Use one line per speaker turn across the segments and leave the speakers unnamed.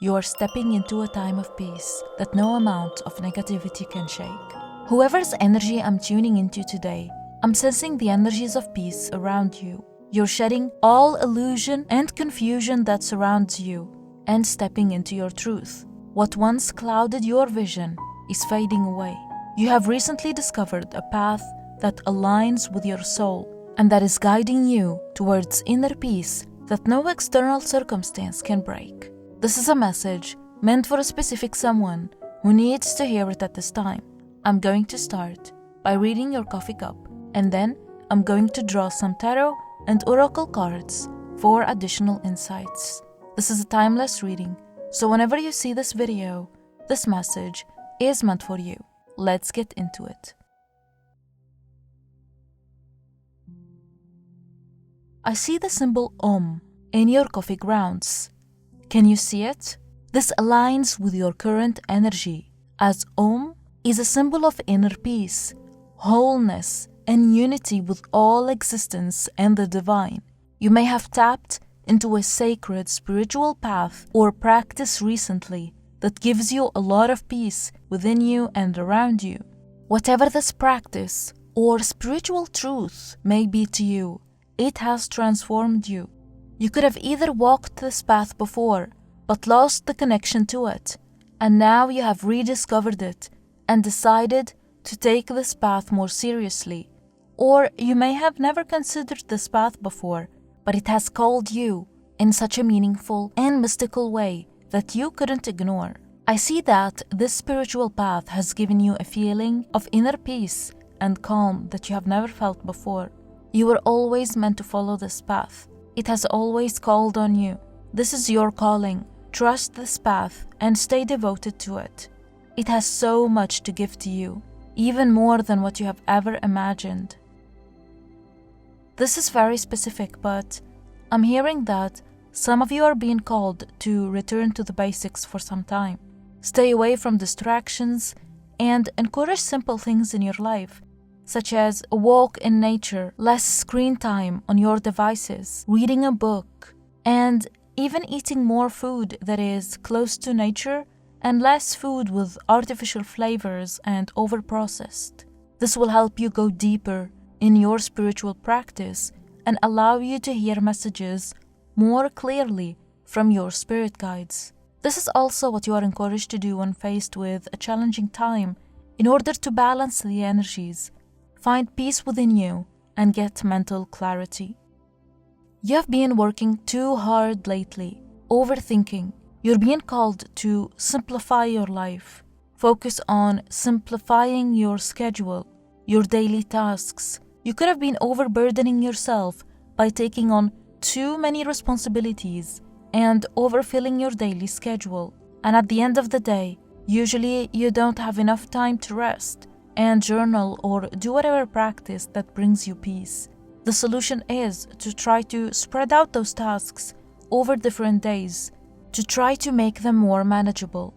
You are stepping into a time of peace that no amount of negativity can shake. Whoever's energy I'm tuning into today, I'm sensing the energies of peace around you. You're shedding all illusion and confusion that surrounds you and stepping into your truth. What once clouded your vision is fading away. You have recently discovered a path that aligns with your soul and that is guiding you towards inner peace that no external circumstance can break. This is a message meant for a specific someone who needs to hear it at this time. I'm going to start by reading your coffee cup, and then I'm going to draw some tarot and oracle cards for additional insights. This is a timeless reading, so whenever you see this video, this message is meant for you. Let's get into it. I see the symbol Om in your coffee grounds. Can you see it? This aligns with your current energy, as Om is a symbol of inner peace, wholeness, and unity with all existence and the divine. You may have tapped into a sacred spiritual path or practice recently that gives you a lot of peace within you and around you. Whatever this practice or spiritual truth may be to you, it has transformed you. You could have either walked this path before, but lost the connection to it, and now you have rediscovered it and decided to take this path more seriously. Or you may have never considered this path before, but it has called you in such a meaningful and mystical way that you couldn't ignore. I see that this spiritual path has given you a feeling of inner peace and calm that you have never felt before. You were always meant to follow this path. It has always called on you. This is your calling. Trust this path and stay devoted to it. It has so much to give to you, even more than what you have ever imagined. This is very specific, but I'm hearing that some of you are being called to return to the basics for some time. Stay away from distractions and encourage simple things in your life, such as a walk in nature, less screen time on your devices, reading a book, and even eating more food that is close to nature and less food with artificial flavors and overprocessed. This will help you go deeper in your spiritual practice and allow you to hear messages more clearly from your spirit guides. This is also what you are encouraged to do when faced with a challenging time in order to balance the energies, find peace within you, and get mental clarity. You have been working too hard lately, overthinking. You're being called to simplify your life. Focus on simplifying your schedule, your daily tasks. You could have been overburdening yourself by taking on too many responsibilities and overfilling your daily schedule. And at the end of the day, usually you don't have enough time to rest and journal or do whatever practice that brings you peace. The solution is to try to spread out those tasks over different days to try to make them more manageable.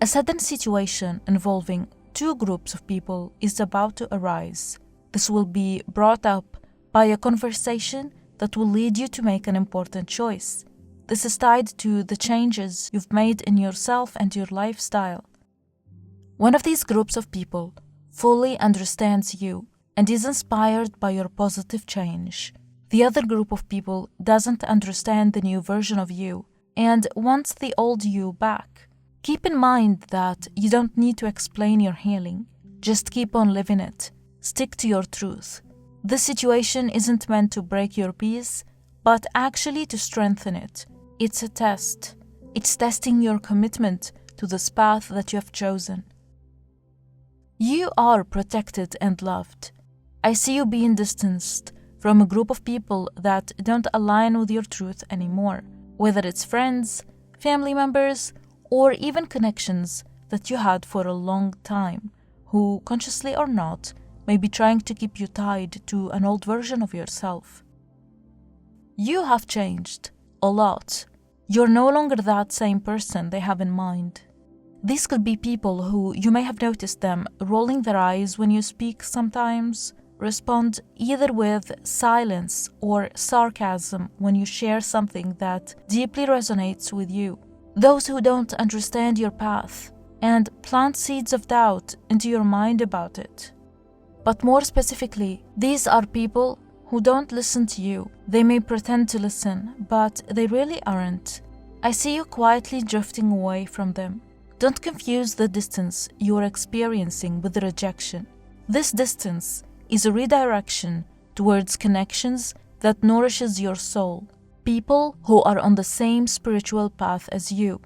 A sudden situation involving two groups of people is about to arise. This will be brought up by a conversation that will lead you to make an important choice. This is tied to the changes you've made in yourself and your lifestyle. One of these groups of people fully understands you and is inspired by your positive change. The other group of people doesn't understand the new version of you and wants the old you back. Keep in mind that you don't need to explain your healing. Just keep on living it. Stick to your truth. This situation isn't meant to break your peace, but actually to strengthen it. It's a test. It's testing your commitment to this path that you have chosen. You are protected and loved. I see you being distanced from a group of people that don't align with your truth anymore, whether it's friends, family members, or even connections that you had for a long time, who, consciously or not, may be trying to keep you tied to an old version of yourself. You have changed a lot. You're no longer that same person they have in mind. These could be people who you may have noticed them rolling their eyes when you speak sometimes, respond either with silence or sarcasm when you share something that deeply resonates with you. those who don't understand your path and plant seeds of doubt into your mind about it. But more specifically, these are people who don't listen to you. They may pretend to listen, but they really aren't. I see you quietly drifting away from them. Don't confuse the distance you are experiencing with the rejection. This distance is a redirection towards connections that nourishes your soul, people who are on the same spiritual path as you.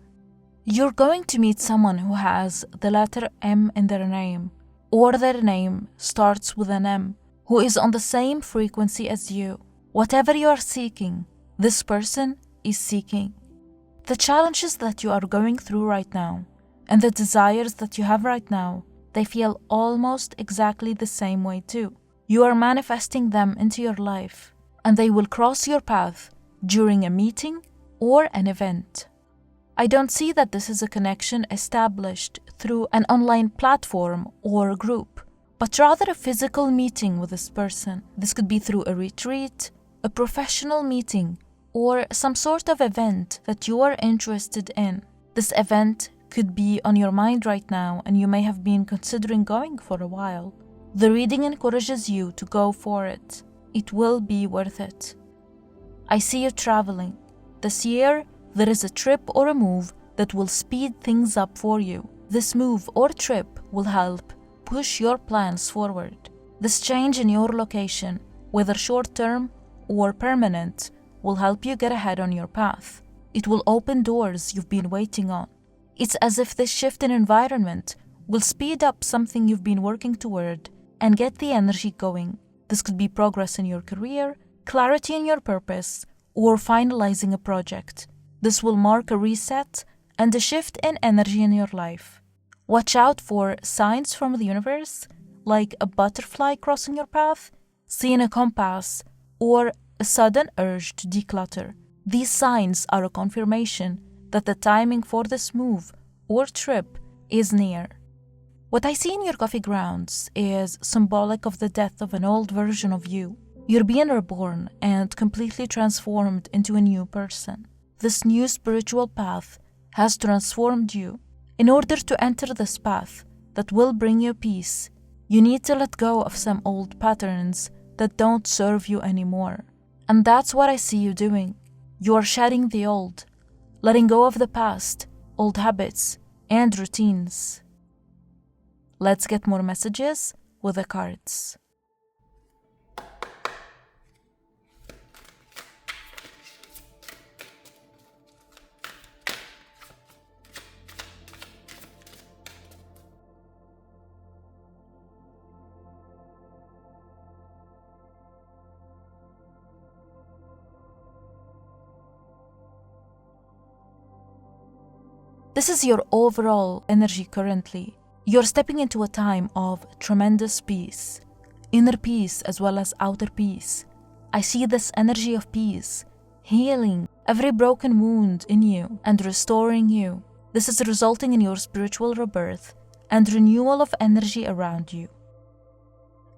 You're going to meet someone who has the letter M in their name, or their name starts with an M, who is on the same frequency as you. Whatever you are seeking, this person is seeking. The challenges that you are going through right now and the desires that you have right now, they feel almost exactly the same way too. You are manifesting them into your life, and they will cross your path during a meeting or an event. I don't see that this is a connection established through an online platform or group, but rather a physical meeting with this person. This could be through a retreat, a professional meeting, or some sort of event that you are interested in. This event could be on your mind right now, and you may have been considering going for a while. The reading encourages you to go for it. It will be worth it. I see you traveling. This year, there is a trip or a move that will speed things up for you. This move or trip will help push your plans forward. This change in your location, whether short-term or permanent, will help you get ahead on your path. It will open doors you've been waiting on. It's as if this shift in environment will speed up something you've been working toward and get the energy going. This could be progress in your career, clarity in your purpose, or finalizing a project. This will mark a reset and a shift in energy in your life. Watch out for signs from the universe, like a butterfly crossing your path, seeing a compass, or a sudden urge to declutter. These signs are a confirmation that the timing for this move or trip is near. What I see in your coffee grounds is symbolic of the death of an old version of you. You're being reborn and completely transformed into a new person. This new spiritual path has transformed you. In order to enter this path that will bring you peace, you need to let go of some old patterns that don't serve you anymore. And that's what I see you doing. You are shedding the old, letting go of the past, old habits, and routines. Let's get more messages with the cards. This is your overall energy currently. You're stepping into a time of tremendous peace, inner peace as well as outer peace. I see this energy of peace, healing every broken wound in you and restoring you. This is resulting in your spiritual rebirth and renewal of energy around you.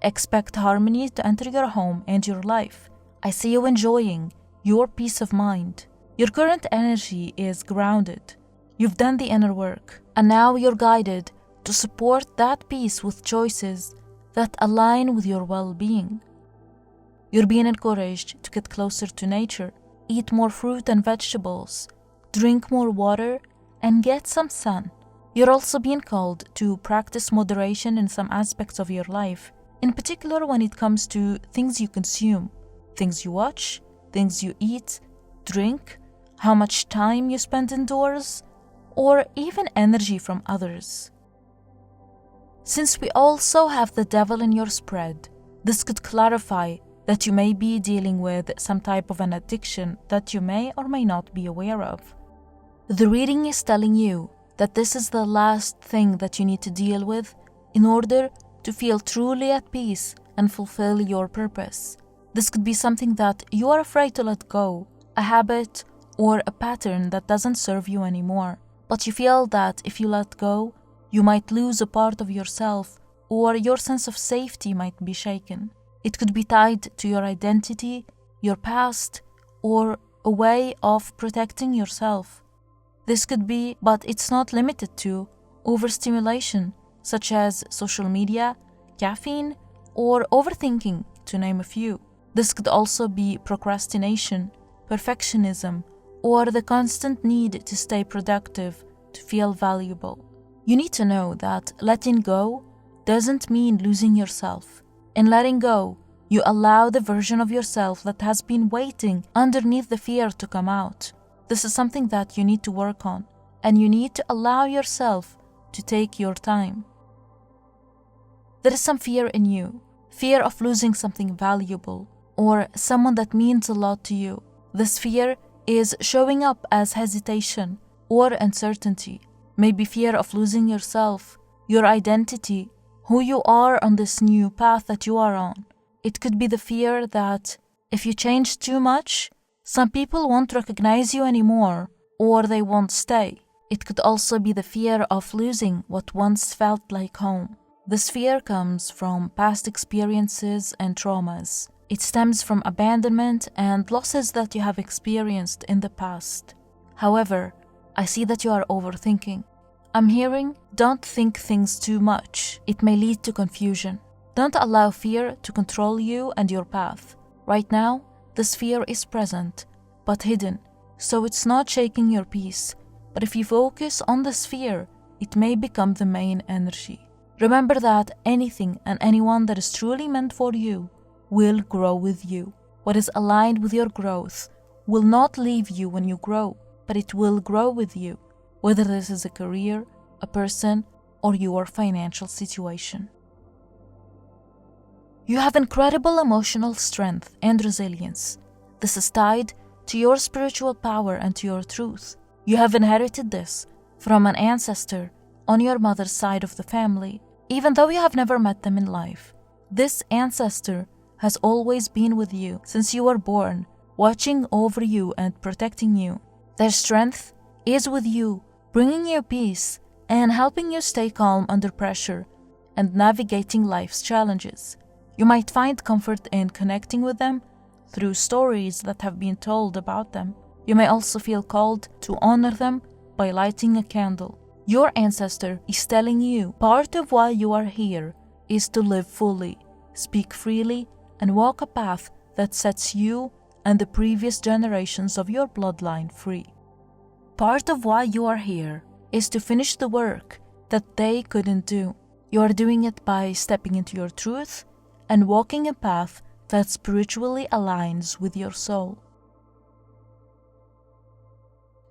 Expect harmony to enter your home and your life. I see you enjoying your peace of mind. Your current energy is grounded. You've done the inner work, and now you're guided to support that peace with choices that align with your well-being. You're being encouraged to get closer to nature, eat more fruit and vegetables, drink more water, and get some sun. You're also being called to practice moderation in some aspects of your life, in particular when it comes to things you consume, things you watch, things you eat, drink, how much time you spend indoors, or even energy from others. Since we also have the devil in your spread, this could clarify that you may be dealing with some type of an addiction that you may or may not be aware of. The reading is telling you that this is the last thing that you need to deal with in order to feel truly at peace and fulfill your purpose. This could be something that you are afraid to let go, a habit or a pattern that doesn't serve you anymore. But you feel that if you let go, you might lose a part of yourself or your sense of safety might be shaken. It could be tied to your identity, your past, or a way of protecting yourself. This could be, but it's not limited to, overstimulation, such as social media, caffeine, or overthinking, to name a few. This could also be procrastination, perfectionism, or the constant need to stay productive, to feel valuable. You need to know that letting go doesn't mean losing yourself. In letting go, you allow the version of yourself that has been waiting underneath the fear to come out. This is something that you need to work on, and you need to allow yourself to take your time. There is some fear in you, fear of losing something valuable or someone that means a lot to you. This fear is showing up as hesitation or uncertainty, maybe fear of losing yourself, your identity, who you are on this new path that you are on. It could be the fear that if you change too much, some people won't recognize you anymore, or they won't stay. It could also be the fear of losing what once felt like home. This fear comes from past experiences and traumas. It stems from abandonment and losses that you have experienced in the past. However, I see that you are overthinking. I'm hearing, don't think things too much. It may lead to confusion. Don't allow fear to control you and your path. Right now, this fear is present, but hidden, so it's not shaking your peace. But if you focus on this fear, it may become the main energy. Remember that anything and anyone that is truly meant for you will grow with you. What is aligned with your growth will not leave you when you grow, but it will grow with you, whether this is a career, a person, or your financial situation. You have incredible emotional strength and resilience. This is tied to your spiritual power and to your truth. You have inherited this from an ancestor on your mother's side of the family, even though you have never met them in life. This ancestor has always been with you since you were born, watching over you and protecting you. Their strength is with you, bringing you peace and helping you stay calm under pressure and navigating life's challenges. You might find comfort in connecting with them through stories that have been told about them. You may also feel called to honor them by lighting a candle. Your ancestor is telling you part of why you are here is to live fully, speak freely, and walk a path that sets you and the previous generations of your bloodline free. Part of why you are here is to finish the work that they couldn't do. You are doing it by stepping into your truth and walking a path that spiritually aligns with your soul.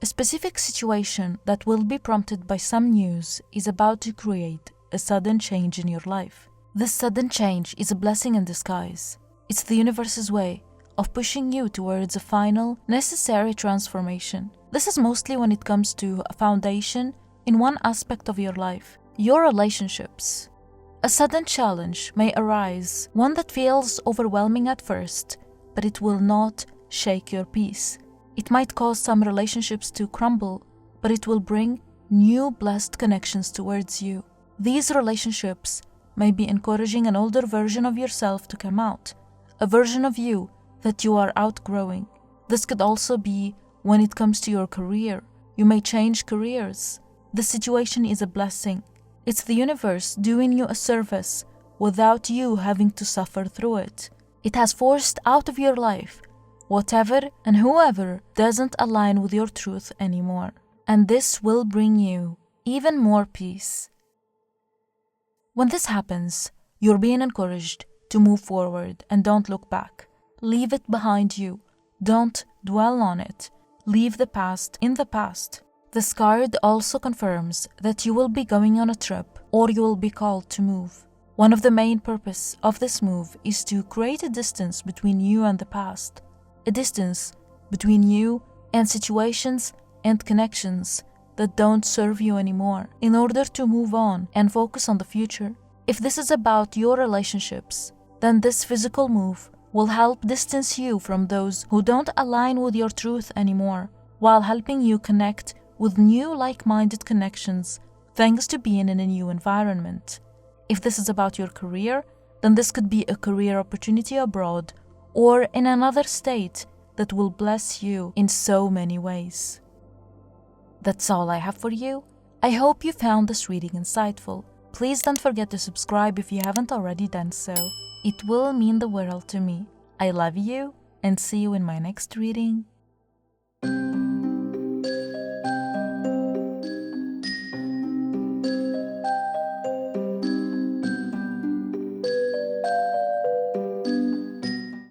A specific situation that will be prompted by some news is about to create a sudden change in your life. This sudden change is a blessing in disguise. It's the universe's way of pushing you towards a final, necessary transformation. This is mostly when it comes to a foundation in one aspect of your life, your relationships. A sudden challenge may arise, one that feels overwhelming at first, but it will not shake your peace. It might cause some relationships to crumble, but it will bring new blessed connections towards you. These relationships may be encouraging an older version of yourself to come out, a version of you that you are outgrowing. This could also be when it comes to your career. You may change careers. The situation is a blessing. It's the universe doing you a service without you having to suffer through it. It has forced out of your life whatever and whoever doesn't align with your truth anymore. And this will bring you even more peace. When this happens, you're being encouraged to move forward and don't look back. Leave it behind you. Don't dwell on it. Leave the past in the past. This card also confirms that you will be going on a trip or you will be called to move. One of the main purposes of this move is to create a distance between you and the past, a distance between you and situations and connections that don't serve you anymore, in order to move on and focus on the future. If this is about your relationships, then this physical move will help distance you from those who don't align with your truth anymore, while helping you connect with new like-minded connections thanks to being in a new environment. If this is about your career, then this could be a career opportunity abroad or in another state that will bless you in so many ways. That's all I have for you. I hope you found this reading insightful. Please don't forget to subscribe if you haven't already done so. It will mean the world to me. I love you and see you in my next reading.